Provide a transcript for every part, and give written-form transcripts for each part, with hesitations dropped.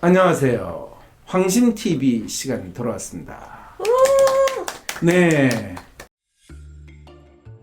안녕하세요. 황심TV 시간이 돌아왔습니다. 네.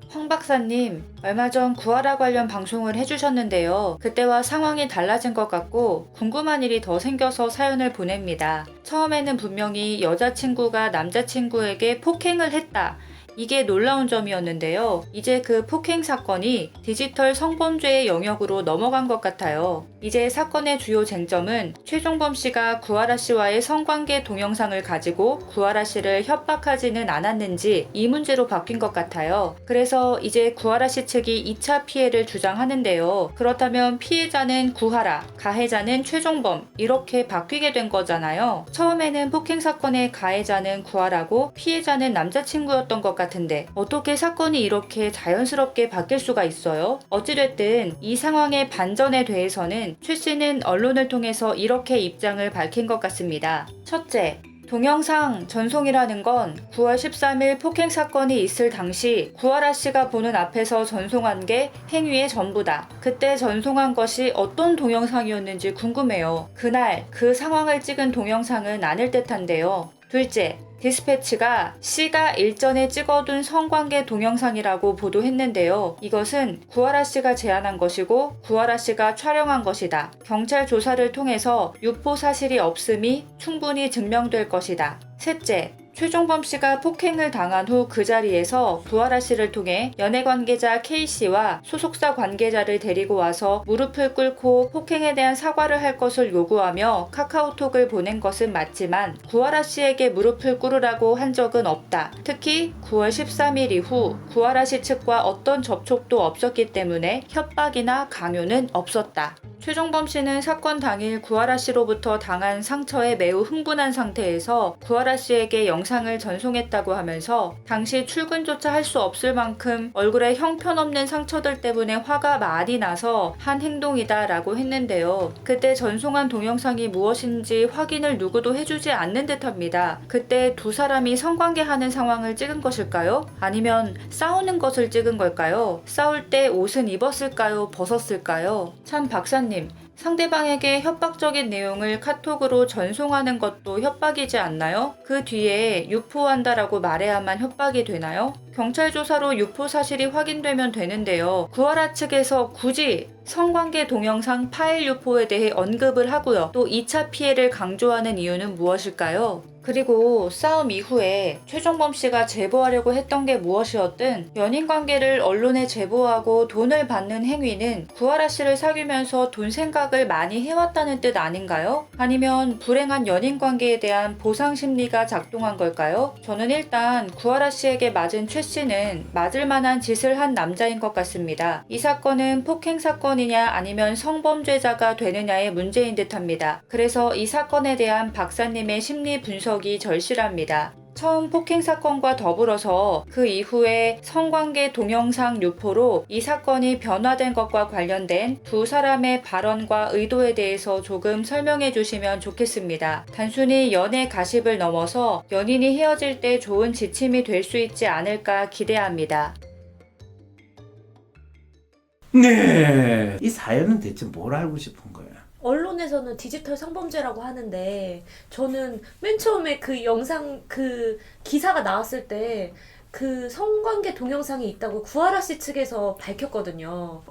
황 박사님, 얼마 전 구하라 관련 방송을 해주셨는데요. 그때와 상황이 달라진 것 같고 궁금한 일이 더 생겨서 사연을 보냅니다. 처음에는 분명히 여자친구가 남자친구에게 폭행을 했다. 이게 놀라운 점이었는데요. 이제 그 폭행 사건이 디지털 성범죄의 영역으로 넘어간 것 같아요. 이제 사건의 주요 쟁점은 최종범 씨가 구하라 씨와의 성관계 동영상을 가지고 구하라 씨를 협박하지는 않았는지 이 문제로 바뀐 것 같아요. 그래서 이제 구하라 씨 측이 2차 피해를 주장하는데요. 그렇다면 피해자는 구하라, 가해자는 최종범 이렇게 바뀌게 된 거잖아요. 처음에는 폭행 사건의 가해자는 구하라고 피해자는 남자친구였던 것 같은데 어떻게 사건이 이렇게 자연스럽게 바뀔 수가 있어요? 어찌됐든 이 상황의 반전에 대해서는 최 씨는 언론을 통해서 이렇게 입장을 밝힌 것 같습니다. 첫째, 동영상 전송이라는 건 9월 13일 폭행 사건이 있을 당시 구하라 씨가 보는 앞에서 전송한 게 행위의 전부다. 그때 전송한 것이 어떤 동영상이었는지 궁금해요. 그날 그 상황을 찍은 동영상은 아닐 듯한데요. 둘째, 디스패치가 C가 일전에 찍어둔 성관계 동영상이라고 보도했는데요. 이것은 구하라 씨가 제안한 것이고 구하라 씨가 촬영한 것이다. 경찰 조사를 통해서 유포 사실이 없음이 충분히 증명될 것이다. 셋째, 최종범 씨가 폭행을 당한 후 그 자리에서 구하라 씨를 통해 연애 관계자 K씨와 소속사 관계자를 데리고 와서 무릎을 꿇고 폭행에 대한 사과를 할 것을 요구하며 카카오톡을 보낸 것은 맞지만 구하라 씨에게 무릎을 꿇으라고 한 적은 없다. 특히 9월 13일 이후 구하라 씨 측과 어떤 접촉도 없었기 때문에 협박이나 강요는 없었다. 최종범 씨는 사건 당일 구하라 씨로부터 당한 상처에 매우 흥분한 상태에서 구하라 씨에게 영상을 전송했다고 하면서 당시 출근조차 할 수 없을 만큼 얼굴에 형편없는 상처들 때문에 화가 많이 나서 한 행동이다 라고 했는데요. 그때 전송한 동영상이 무엇인지 확인을 누구도 해주지 않는 듯합니다. 그때 두 사람이 성관계하는 상황을 찍은 것일까요? 아니면 싸우는 것을 찍은 걸까요? 싸울 때 옷은 입었을까요? 벗었을까요? 참 박사님, 상대방에게 협박적인 내용을 카톡으로 전송하는 것도 협박이지 않나요? 그 뒤에 유포한다라고 말해야만 협박이 되나요? 경찰 조사로 유포 사실이 확인되면 되는데요. 구하라 측에서 굳이 성관계 동영상 파일 유포에 대해 언급을 하고요. 또 2차 피해를 강조하는 이유는 무엇일까요? 그리고 싸움 이후에 최종범 씨가 제보하려고 했던 게 무엇이었든 연인 관계를 언론에 제보하고 돈을 받는 행위는 구하라 씨를 사귀면서 돈 생각을 많이 해왔다는 뜻 아닌가요? 아니면 불행한 연인 관계에 대한 보상 심리가 작동한 걸까요? 저는 일단 구하라 씨에게 맞은 최 씨는 맞을 만한 짓을 한 남자인 것 같습니다. 이 사건은 폭행 사건이냐 아니면 성범죄자가 되느냐의 문제인 듯합니다. 그래서 이 사건에 대한 박사님의 심리 분석이 절실합니다. 처음 폭행 사건과 더불어서 그 이후에 성관계 동영상 유포로 이 사건이 변화된 것과 관련된 두 사람의 발언과 의도에 대해서 조금 설명해 주시면 좋겠습니다. 단순히 연애 가십을 넘어서 연인이 헤어질 때 좋은 지침이 될 수 있지 않을까 기대합니다. 네. 이 사연은 대체 뭘 알고 싶은 거예요? 언론에서는 디지털 성범죄라고 하는데 저는 맨 처음에 그 영상 그 기사가 나왔을 때 그 성관계 동영상이 있다고 구하라 씨 측에서 밝혔거든요.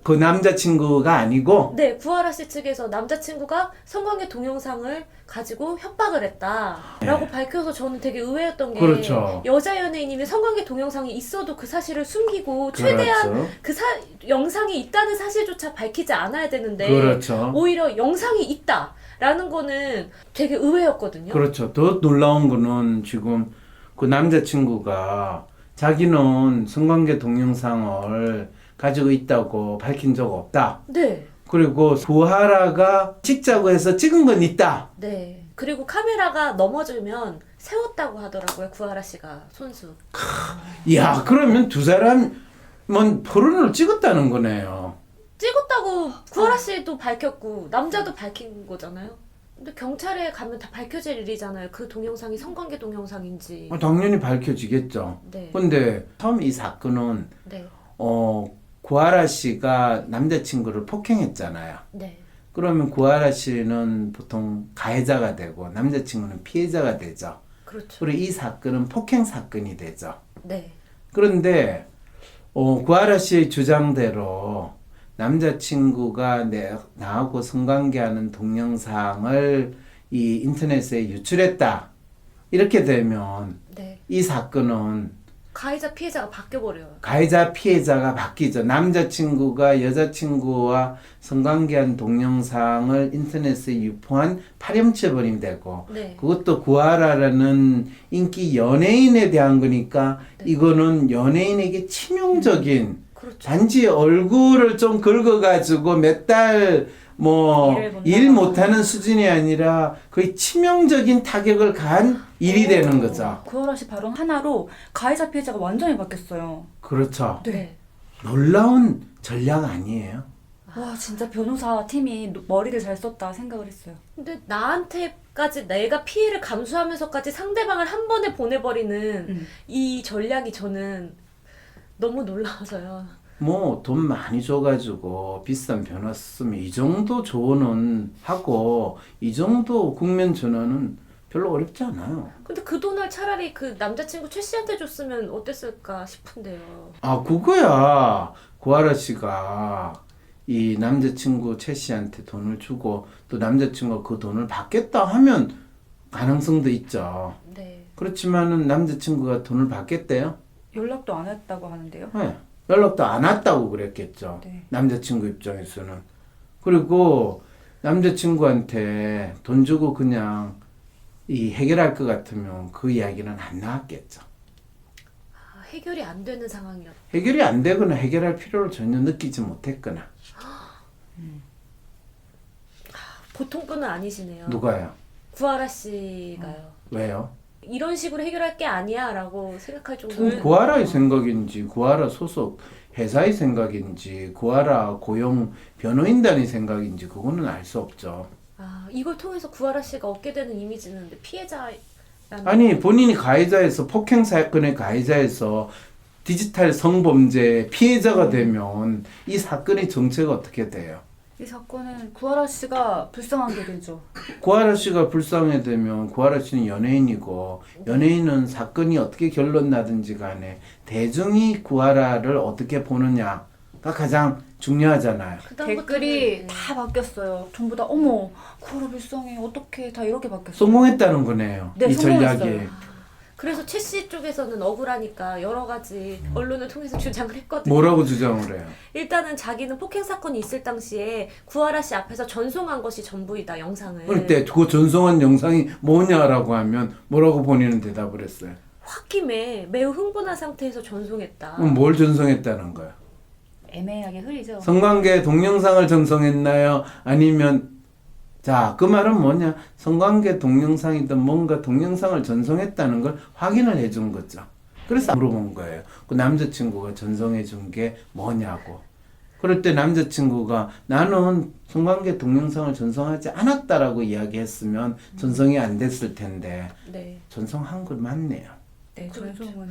그 남자친구가 아니고? 네, 구하라 씨 측에서 남자친구가 성관계 동영상을 가지고 협박을 했다라고 밝혀서 저는 되게 의외였던 게 그렇죠. 여자 연예인이면 성관계 동영상이 있어도 그 사실을 숨기고 최대한 그렇죠. 영상이 있다는 사실조차 밝히지 않아야 되는데 그렇죠. 오히려 영상이 있다라는 거는 되게 의외였거든요. 그렇죠. 더 놀라운 거는 지금 그 남자친구가 자기는 성관계 동영상을 가지고 있다고 밝힌 적 없다. 네. 그리고 구하라가 찍자고 해서 찍은 건 있다. 네. 그리고 카메라가 넘어지면 세웠다고 하더라고요. 구하라 씨가 손수. 이야, 그러면 두 사람은 포르노를 찍었다는 거네요. 찍었다고 구하라 씨도 밝혔고 남자도 밝힌 거잖아요. 근데 경찰에 가면 다 밝혀질 일이잖아요. 그 동영상이 성관계 동영상인지. 당연히 밝혀지겠죠. 네. 근데 처음 이 사건은 네. 구하라 씨가 남자친구를 폭행했잖아요. 네. 그러면 구하라 씨는 보통 가해자가 되고 남자친구는 피해자가 되죠. 그렇죠. 그리고 이 사건은 폭행 사건이 되죠. 네. 그런데 구하라 씨의 주장대로 남자친구가 나하고 성관계하는 동영상을 이 인터넷에 유출했다. 이렇게 되면 네. 이 사건은 가해자 피해자가 바뀌어 버려요. 가해자 피해자가 바뀌죠. 남자친구가 여자친구와 성관계한 동영상을 인터넷에 유포한 파렴치버림 되고 네. 그것도 구하라라는 인기 연예인에 대한 거니까 네. 이거는 연예인에게 치명적인 그렇죠. 단지 얼굴을 좀 긁어가지고 몇 달 뭐 일 못하는 수준이 아니라 거의 치명적인 타격을 가한 일이 되는 거죠. 구하라 씨 발언 하나로 가해자 피해자가 완전히 바뀌었어요. 그렇죠. 네. 놀라운 전략 아니에요? 와 진짜 변호사 팀이 머리를 잘 썼다 생각을 했어요. 근데 나한테까지 내가 피해를 감수하면서까지 상대방을 한 번에 보내버리는 이 전략이 저는 너무 놀라워서요. 뭐 돈 많이 줘가지고 비싼 변호 쓰면 이 정도 조언은 하고 이 정도 국면 전환은 별로 어렵지 않아요. 근데 그 돈을 차라리 그 남자친구 최 씨한테 줬으면 어땠을까 싶은데요. 아 그거야 구하라 씨가 이 남자친구 최 씨한테 돈을 주고 또 남자친구가 그 돈을 받겠다 하면 가능성도 있죠. 네. 그렇지만은 남자친구가 돈을 받겠대요? 연락도 안 했다고 하는데요. 네. 연락도 안 왔다고 그랬겠죠. 네. 남자친구 입장에서는. 그리고 남자친구한테 돈 주고 그냥 이 해결할 것 같으면 그 이야기는 안 나왔겠죠. 아, 해결이 안 되는 상황이었다. 해결이 안 되거나 해결할 필요를 전혀 느끼지 못했거나. 보통 분은 아니시네요. 누가요? 구하라 씨가요. 왜요? 이런 식으로 해결할 게 아니야 라고 생각할 그 정도로 구하라의 생각인지 구하라 소속 회사의 생각인지 구하라 고용 변호인단의 생각인지 그거는 알 수 없죠. 아, 이걸 통해서 구하라 씨가 얻게 되는 이미지는 피해자라는 아니 본인이 가해자에서 폭행 사건의 가해자에서 디지털 성범죄 피해자가 되면 이 사건의 정체가 어떻게 돼요? 이 사건은 구하라 씨가 불쌍하게 되죠. 구하라 씨가 불쌍하게 되면 구하라 씨는 연예인이고 연예인은 사건이 어떻게 결론 나든지 간에 대중이 구하라를 어떻게 보느냐가 가장 중요하잖아요. 댓글이 다 바뀌었어요. 전부 다 어머 구하라 불쌍해 어떡해 다 이렇게 바뀌었어요. 성공했다는 거네요. 네, 이 전략이. 성공했어요. 그래서 최 씨 쪽에서는 억울하니까 여러 가지 언론을 통해서 주장을 했거든요. 뭐라고 주장을 해요? 일단은 자기는 폭행 사건이 있을 당시에 구하라 씨 앞에서 전송한 것이 전부이다 영상을. 그때 그 전송한 영상이 뭐냐라고 하면 뭐라고 본인은 대답을 했어요. 홧김에 매우 흥분한 상태에서 전송했다. 그럼 뭘 전송했다는 거야? 애매하게 흐리죠. 성관계 동영상을 전송했나요? 아니면 자, 그 말은 뭐냐? 성관계 동영상이든 뭔가 동영상을 전송했다는 걸 확인을 해준 거죠. 그래서 물어본 거예요. 그 남자친구가 전송해 준 게 뭐냐고. 그럴 때 남자친구가 나는 성관계 동영상을 전송하지 않았다라고 이야기했으면 전송이 안 됐을 텐데 네. 전송한 건 맞네요. 네, 그렇죠. 전송은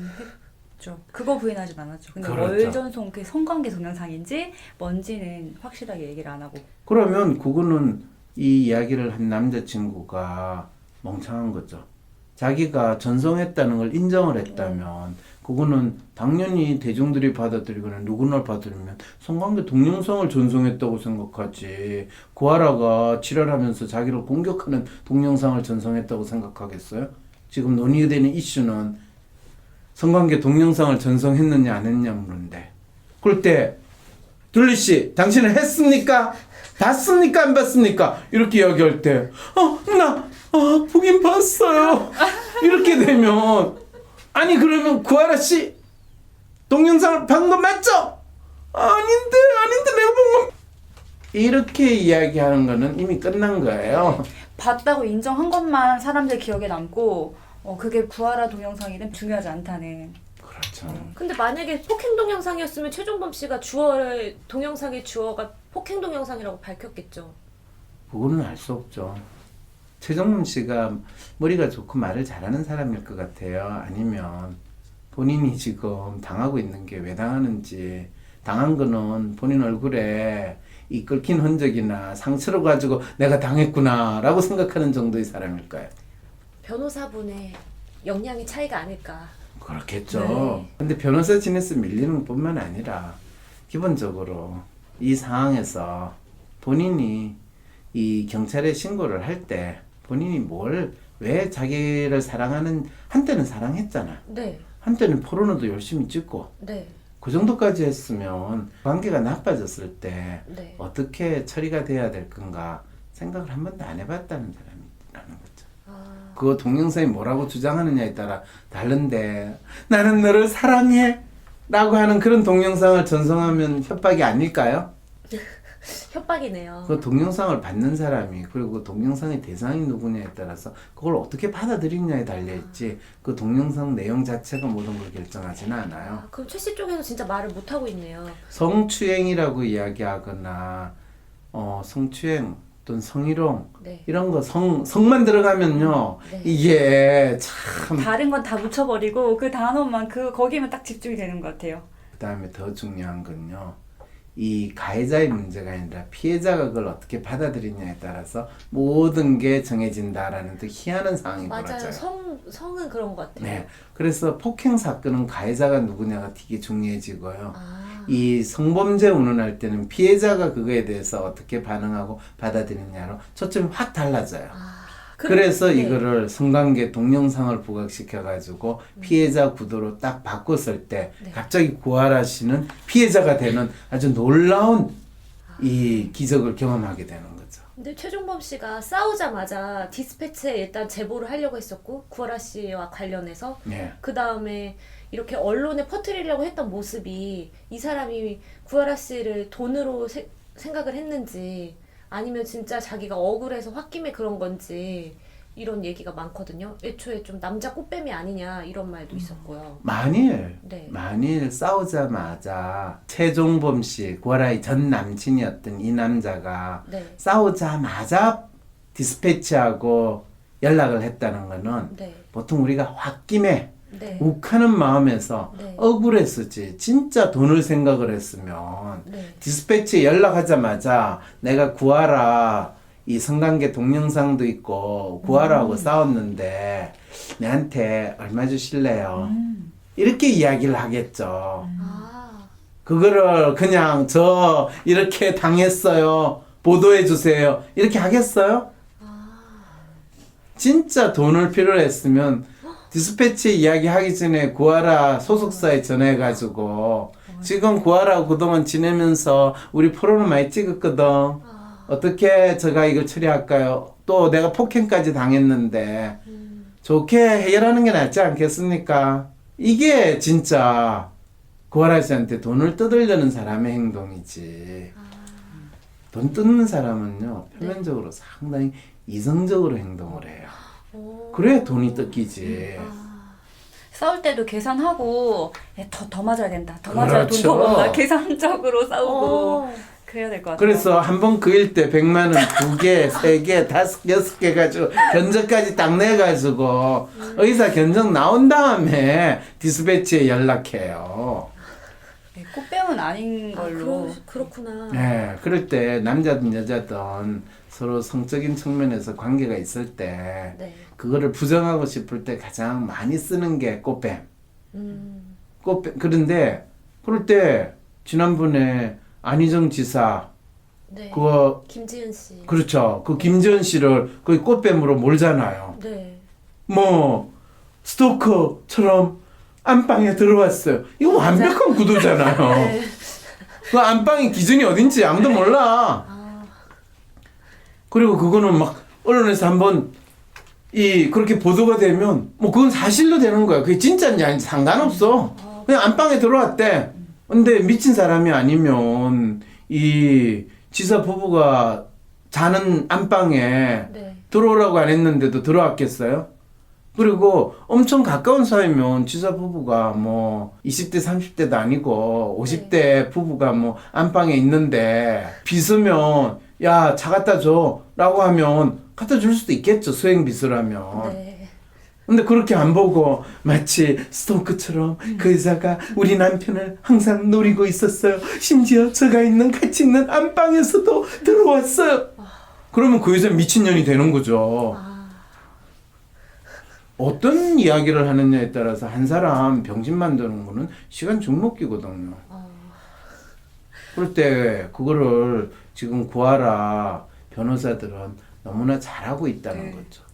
했죠. 그거 부인하진 않았죠. 근데 그렇죠. 월 전송 그 성관계 동영상인지 뭔지는 확실하게 얘기를 안 하고. 그러면 그거는 이 이야기를 한 남자친구가 멍청한 거죠. 자기가 전송했다는 걸 인정을 했다면 그거는 당연히 대중들이 받아들이거나 누구나 받아들이면 성관계 동영상을 전송했다고 생각하지 구하라가 지랄하면서 자기를 공격하는 동영상을 전송했다고 생각하겠어요? 지금 논의되는 이슈는 성관계 동영상을 전송했느냐 안 했냐 물는데 그럴 때 둘리씨 당신은 했습니까? 봤습니까? 안 봤습니까? 이렇게 이야기할 때 보긴 봤어요. 이렇게 되면 아니 그러면 구하라 씨 동영상을 본 거 맞죠? 아닌데 내가 본 거 이렇게 이야기하는 거는 이미 끝난 거예요. 봤다고 인정한 것만 사람들 기억에 남고 그게 구하라 동영상이든 중요하지 않다는. 그렇죠. 근데 만약에 폭행 동영상이었으면 최종범 씨가 동영상의 주어가 폭행 동영상이라고 밝혔겠죠. 그거는 알 수 없죠. 최정문 씨가 머리가 좋고 말을 잘하는 사람일 것 같아요. 아니면 본인이 지금 당하고 있는 게 왜 당하는지 당한 거는 본인 얼굴에 이 긁힌 흔적이나 상처를 가지고 내가 당했구나라고 생각하는 정도의 사람일까요? 변호사분의 역량의 차이가 아닐까. 그렇겠죠. 네. 근데 변호사 진에서 밀리는 것뿐만 아니라 기본적으로 이 상황에서 본인이 이 경찰에 신고를 할 때 본인이 왜 자기를 사랑하는, 한때는 사랑했잖아. 네, 한때는 포르노도 열심히 찍고 네, 그 정도까지 했으면 관계가 나빠졌을 때 네. 어떻게 처리가 돼야 될 건가 생각을 한 번도 안 해봤다는 사람이라는 거죠. 아, 그 동영상이 뭐라고 주장하느냐에 따라 다른데 나는 너를 사랑해 라고 하는 그런 동영상을 전송하면 협박이 아닐까요? 협박이네요. 그 동영상을 받는 사람이 그리고 그 동영상의 대상이 누구냐에 따라서 그걸 어떻게 받아들이냐에 달려있지 그 동영상 내용 자체가 모든 걸 결정하지는 않아요. 아, 그럼 최 씨 쪽에서 진짜 말을 못 하고 있네요. 성추행이라고 이야기하거나 성추행 또는 성희롱 네. 이런 거 성만 들어가면요 네. 이게 참 다른 건 다 묻혀버리고 그 단어만 거기만 딱 집중이 되는 것 같아요. 그 다음에 더 중요한 건요 이 가해자의 문제가 아니라 피해자가 그걸 어떻게 받아들이냐에 따라서 모든 게 정해진다라는 또 희한한 상황이 맞아요. 벌어져요. 성은 그런 것 같아요. 네, 그래서 폭행 사건은 가해자가 누구냐가 되게 중요해지고요. 아, 이 성범죄 운운할 때는 피해자가 그거에 대해서 어떻게 반응하고 받아들이냐로 초점이 확 달라져요. 그래서 네. 이거를 성관계 동영상을 부각시켜가지고 피해자 구도로 딱 바꿨을 때 네. 갑자기 구하라 씨는 피해자가 되는 아주 놀라운 이 기적을 경험하게 되는 거죠. 근데 최종범 씨가 싸우자마자 디스패치에 일단 제보를 하려고 했었고 구하라 씨와 관련해서 네. 그 다음에 이렇게 언론에 퍼뜨리려고 했던 모습이 이 사람이 구하라 씨를 돈으로 생각을 했는지 아니면 진짜 자기가 억울해서 홧김에 그런 건지 이런 얘기가 많거든요. 애초에 좀 남자 꽃뱀이 아니냐 이런 말도 있었고요. 만일 네. 싸우자마자 최종범 씨 구하라의 전 남친이었던 이 남자가 네. 싸우자마자 디스패치하고 연락을 했다는 거는 네. 보통 우리가 홧김에 네. 욱하는 마음에서 네. 억울했었지 진짜 돈을 생각을 했으면 네. 디스패치에 연락하자마자 내가 구하라 이 성관계 동영상도 있고 구하라하고 싸웠는데 내한테 얼마 주실래요? 이렇게 이야기를 하겠죠. 아, 그거를 그냥 저 이렇게 당했어요. 보도해 주세요. 이렇게 하겠어요? 진짜 돈을 필요로 했으면 디스패치 이야기하기 전에 구하라 소속사에 전화해가지고 지금 구하라 그동안 지내면서 우리 포로는 많이 찍었거든. 어떻게 제가 이걸 처리할까요? 또 내가 폭행까지 당했는데 좋게 해결하는 게 낫지 않겠습니까? 이게 진짜 구하라 씨한테 돈을 뜯으려는 사람의 행동이지. 돈 뜯는 사람은요 표면적으로 상당히 이성적으로 행동을 해요. 오. 그래야 돈이 뜯기지. 싸울 때도 계산하고 더 맞아야 된다. 더 맞아야 돈 그렇죠. 더 번다. 계산적으로 싸우고 어. 그래야 될 것 같아요. 그래서 한 번 그일 때 100만 원 2개, 3개, 5, 6개 가지고 견적까지 딱 내가지고 의사 견적 나온 다음에 디스패치에 연락해요. 네, 꽃뱀은 아닌 걸로. 그렇구나. 네, 그럴 때 남자든 여자든 서로 성적인 측면에서 관계가 있을 때 네. 그거를 부정하고 싶을 때 가장 많이 쓰는 게 꽃뱀. 꽃뱀. 그런데 그럴 때 지난번에 안희정 지사 네. 그거 김지은 씨. 그렇죠. 그 김지은 씨를 거의 꽃뱀으로 몰잖아요. 네. 뭐 스토커처럼 안방에 들어왔어요. 이거 완벽한 구도잖아요. 네. 그 안방의 기준이 어딘지 아무도 몰라. 그리고 그거는 막 언론에서 한번 그렇게 보도가 되면 뭐 그건 사실로 되는 거야. 그게 진짜인지 아닌지 상관없어. 그냥 안방에 들어왔대. 근데 미친 사람이 아니면 이 지사 부부가 자는 안방에 네. 들어오라고 안 했는데도 들어왔겠어요? 그리고 엄청 가까운 사이면 지사 부부가 뭐 20대 30대도 아니고 50대 부부가 뭐 안방에 있는데 빗으면 야 차 갖다 줘 라고 하면 갖다 줄 수도 있겠죠. 수행 빗으라면. 네. 근데 그렇게 안 보고 마치 스토커처럼 그 여자가 우리 남편을 항상 노리고 있었어요. 심지어 제가 있는 같이 있는 안방에서도 들어왔어요. 그러면 그 여자 미친년이 되는 거죠. 어떤 이야기를 하느냐에 따라서 한 사람 병신 만드는 거는 시간 죽먹기거든요. 그럴 때 그거를 지금 구하라 변호사들은 너무나 잘하고 있다는 거죠.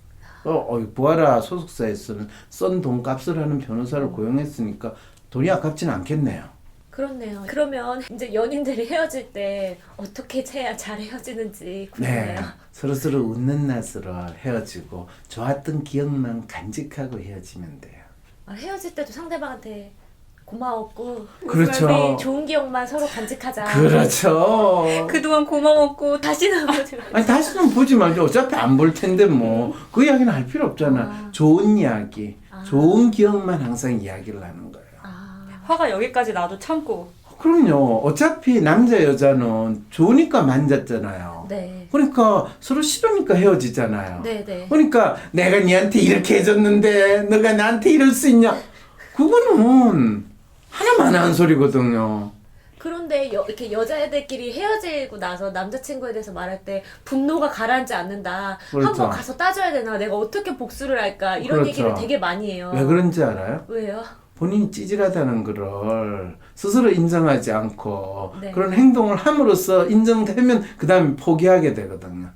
구하라 소속사에서는 썬 돈값을 하는 변호사를 고용했으니까 돈이 아깝진 않겠네요. 그렇네요. 그러면 이제 연인들이 헤어질 때 어떻게 해야 잘 헤어지는지 궁금해요. 네, 서로서로 웃는 낯으로 헤어지고 좋았던 기억만 간직하고 헤어지면 돼요. 헤어질 때도 상대방한테 고마웠고 그렇죠. 우리 좋은 기억만 서로 간직하자. 그렇죠. 그동안 고마웠고 다시는 보지 마. 아니 다시는 보지 말죠. 어차피 안 볼 텐데 뭐 그 이야기는 할 필요 없잖아. 좋은 이야기, 좋은 기억만 항상 이야기를 하는 거예요. 화가 여기까지 나도 참고. 그럼요. 어차피 남자 여자는 좋으니까 만졌잖아요. 네. 그러니까 서로 싫으니까 헤어지잖아요. 네. 그러니까 내가 니한테 이렇게 해줬는데 너가 나한테 이럴 수 있냐? 그거는 하나만 한 소리거든요. 그런데 이렇게 여자애들끼리 헤어지고 나서 남자친구에 대해서 말할 때 분노가 가라앉지 않는다. 그렇죠. 한번 가서 따져야 되나? 내가 어떻게 복수를 할까? 이런 그렇죠. 얘기를 되게 많이 해요. 왜 그런지 알아요? 왜요? 본인이 찌질하다는 거를 스스로 인정하지 않고 네. 그런 행동을 함으로써 인정되면 그 다음에 포기하게 되거든요.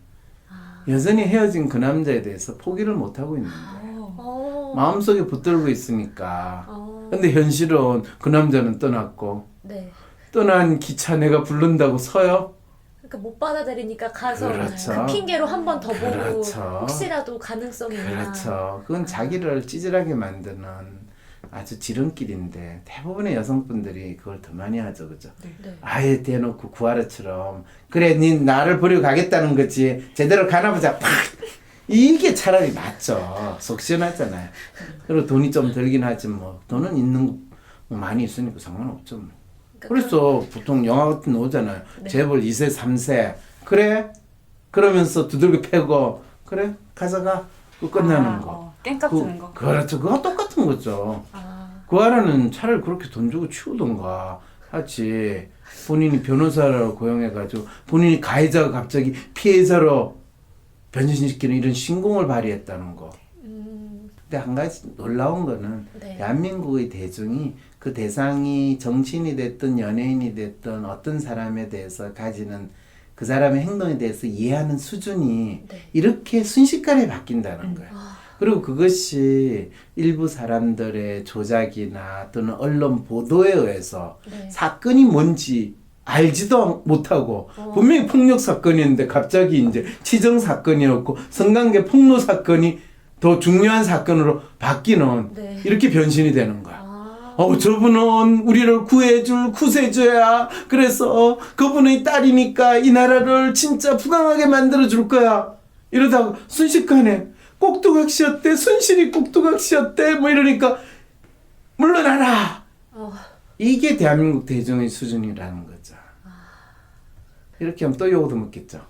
여전히 헤어진 그 남자에 대해서 포기를 못하고 있는 거예요. 마음속에 붙들고 있으니까. 근데 현실은 그 남자는 떠났고 네. 떠난 기차 내가 부른다고 서요? 그러니까 못 받아들이니까 가서 그렇죠. 그 핑계로 한 번 더 보고 그렇죠. 혹시라도 가능성이 있나. 그렇죠. 그건 자기를 찌질하게 만드는 아주 지름길인데 대부분의 여성분들이 그걸 더 많이 하죠. 그죠? 네. 아예 대놓고 구하라처럼 그래 니 나를 버리고 가겠다는 거지 제대로 가나보자 팍 이게 차라리 낫죠. 속 시원하잖아요. 그리고 돈이 좀 들긴 하지 뭐 돈은 있는 거 뭐 많이 있으니까 상관없죠. 뭐. 그래서 보통 영화 같은 거 오잖아요. 네. 재벌 2세 3세 그래? 그러면서 두들겨 패고 그래? 가져가 그 끝나는 거. 깽값 주는 거. 그렇죠. 그거 똑같은 거죠. 구하라는 차라리 그렇게 돈 주고 치우던가 하지. 본인이 변호사를 고용해가지고 본인이 가해자가 갑자기 피해자로 변신시키는 이런 신공을 발휘했다는 거. 근데 한 가지 놀라운 거는 네. 대한민국의 대중이 그 대상이 정치인이 됐든 연예인이 됐든 어떤 사람에 대해서 가지는 그 사람의 행동에 대해서 이해하는 수준이 네. 이렇게 순식간에 바뀐다는 거예요. 그리고 그것이 일부 사람들의 조작이나 또는 언론 보도에 의해서 네. 사건이 뭔지 알지도 못하고 분명히 폭력 사건이었는데 갑자기 이제 치정 사건이었고 성관계 폭로 사건이 더 중요한 사건으로 바뀌는 네. 이렇게 변신이 되는 거야. 저분은 우리를 구해줄 구세주야. 그래서 그분의 딸이니까 이 나라를 진짜 부강하게 만들어줄 거야. 이러다가 순식간에 꼭두각시였대. 순실이 꼭두각시였대. 뭐 이러니까 물러나라. 이게 대한민국 대중의 수준이라는 거죠. 이렇게 하면 또 욕도 먹겠죠.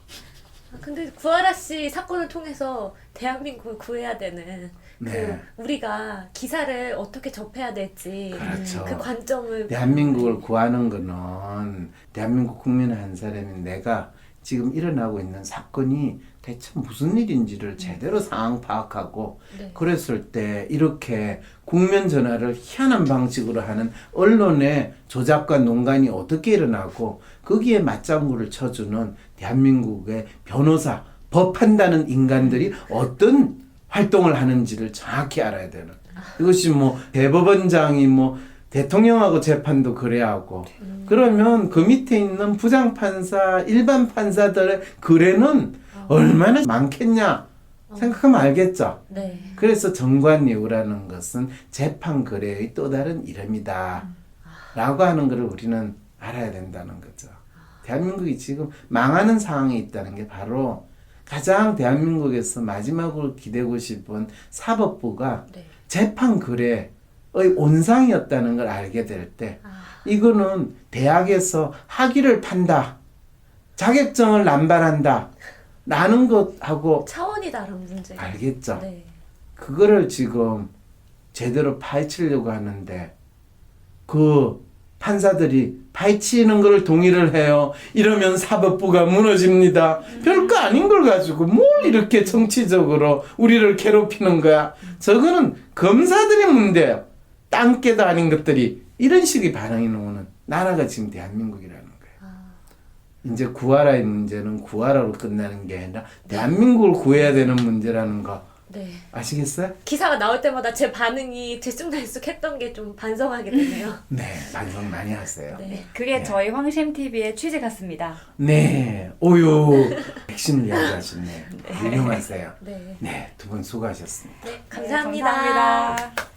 근데 구하라 씨 사건을 통해서 대한민국을 구해야 되는 네. 그 우리가 기사를 어떻게 접해야 될지 그렇죠. 그 관점을 대한민국을 구하는 거는 대한민국 국민 한 사람인 내가 지금 일어나고 있는 사건이 대체 무슨 일인지를 제대로 상황 파악하고 네. 그랬을 때 이렇게 국면 전환을 희한한 방식으로 하는 언론의 조작과 농간이 어떻게 일어나고 거기에 맞장구를 쳐주는 대한민국의 변호사, 법한다는 인간들이 어떤 활동을 하는지를 정확히 알아야 되는. 이것이 뭐 대법원장이 뭐 대통령하고 재판도 그래야 하고 그러면 그 밑에 있는 부장판사, 일반 판사들의 거래는 얼마나 많겠냐 생각하면 알겠죠. 네. 그래서 정관예우라는 것은 재판 거래의 또 다른 이름이다 라고 하는 것을 우리는 알아야 된다는 거죠. 대한민국이 지금 망하는 상황에 있다는 게 바로 가장 대한민국에서 마지막으로 기대고 싶은 사법부가 네. 재판 거래의 온상이었다는 걸 알게 될 때 이거는 대학에서 학위를 판다, 자격증을 남발한다 라는 것하고 차원이 다른 문제. 알겠죠. 네. 그거를 지금 제대로 파헤치려고 하는데 그 판사들이 파헤치는 걸 동의를 해요. 이러면 사법부가 무너집니다. 별거 아닌 걸 가지고 뭘 이렇게 정치적으로 우리를 괴롭히는 거야. 저거는 검사들의 문제야. 딴 게도 아닌 것들이 이런 식의 반응이 나오는 나라가 지금 대한민국이라는 거예요. 이제 구하라의 문제는 구하라로 끝나는 게 아니라 대한민국을 구해야 되는 문제라는 거 네. 아시겠어요? 기사가 나올 때마다 제 반응이 들쑥날쑥했던 게 좀 반성하게 되네요. 네, 반성 많이 하세요. 네. 그게 네. 저희 황심TV의 취지 같습니다. 네, 오유 핵심을 이야기하셨네요. 훌륭하세요. 네. 네, 두 분 수고하셨습니다. 네, 네, 감사합니다. 감사합니다.